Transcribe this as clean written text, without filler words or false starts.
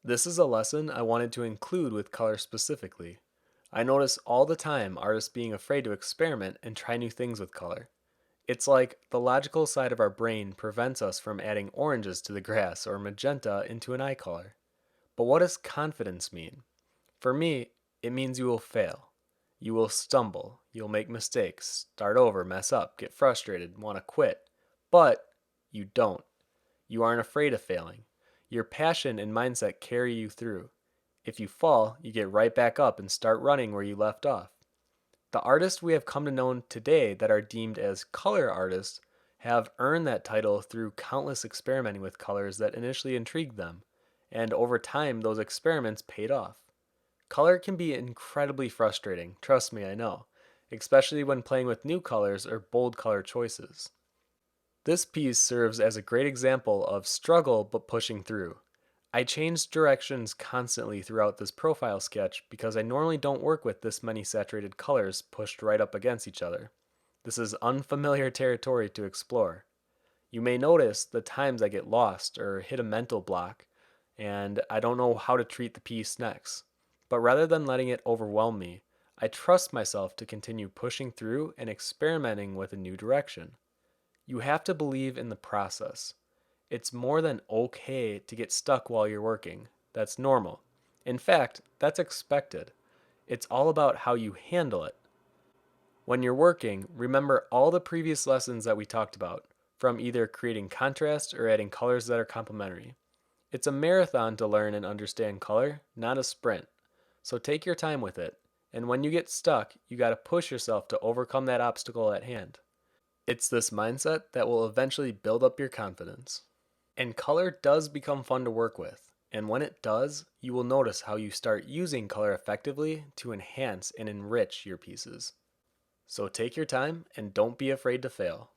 This is a lesson I wanted to include with color specifically. I notice all the time artists being afraid to experiment and try new things with color. It's like the logical side of our brain prevents us from adding oranges to the grass or magenta into an eye color. But what does confidence mean? For me, it means you will fail. You will stumble, you'll make mistakes, start over, mess up, get frustrated, want to quit. But you don't. You aren't afraid of failing. Your passion and mindset carry you through. If you fall, you get right back up and start running where you left off. The artists we have come to know today that are deemed as color artists have earned that title through countless experimenting with colors that initially intrigued them, and over time, those experiments paid off. Color can be incredibly frustrating, trust me, I know, especially when playing with new colors or bold color choices. This piece serves as a great example of struggle but pushing through. I changed directions constantly throughout this profile sketch because I normally don't work with this many saturated colors pushed right up against each other. This is unfamiliar territory to explore. You may notice the times I get lost or hit a mental block, and I don't know how to treat the piece next. But rather than letting it overwhelm me, I trust myself to continue pushing through and experimenting with a new direction. You have to believe in the process. It's more than okay to get stuck while you're working. That's normal. In fact, that's expected. It's all about how you handle it. When you're working, remember all the previous lessons that we talked about, from either creating contrast or adding colors that are complementary. It's a marathon to learn and understand color, not a sprint. So take your time with it. And when you get stuck, you got to push yourself to overcome that obstacle at hand. It's this mindset that will eventually build up your confidence. And color does become fun to work with. And when it does, you will notice how you start using color effectively to enhance and enrich your pieces. So take your time and don't be afraid to fail.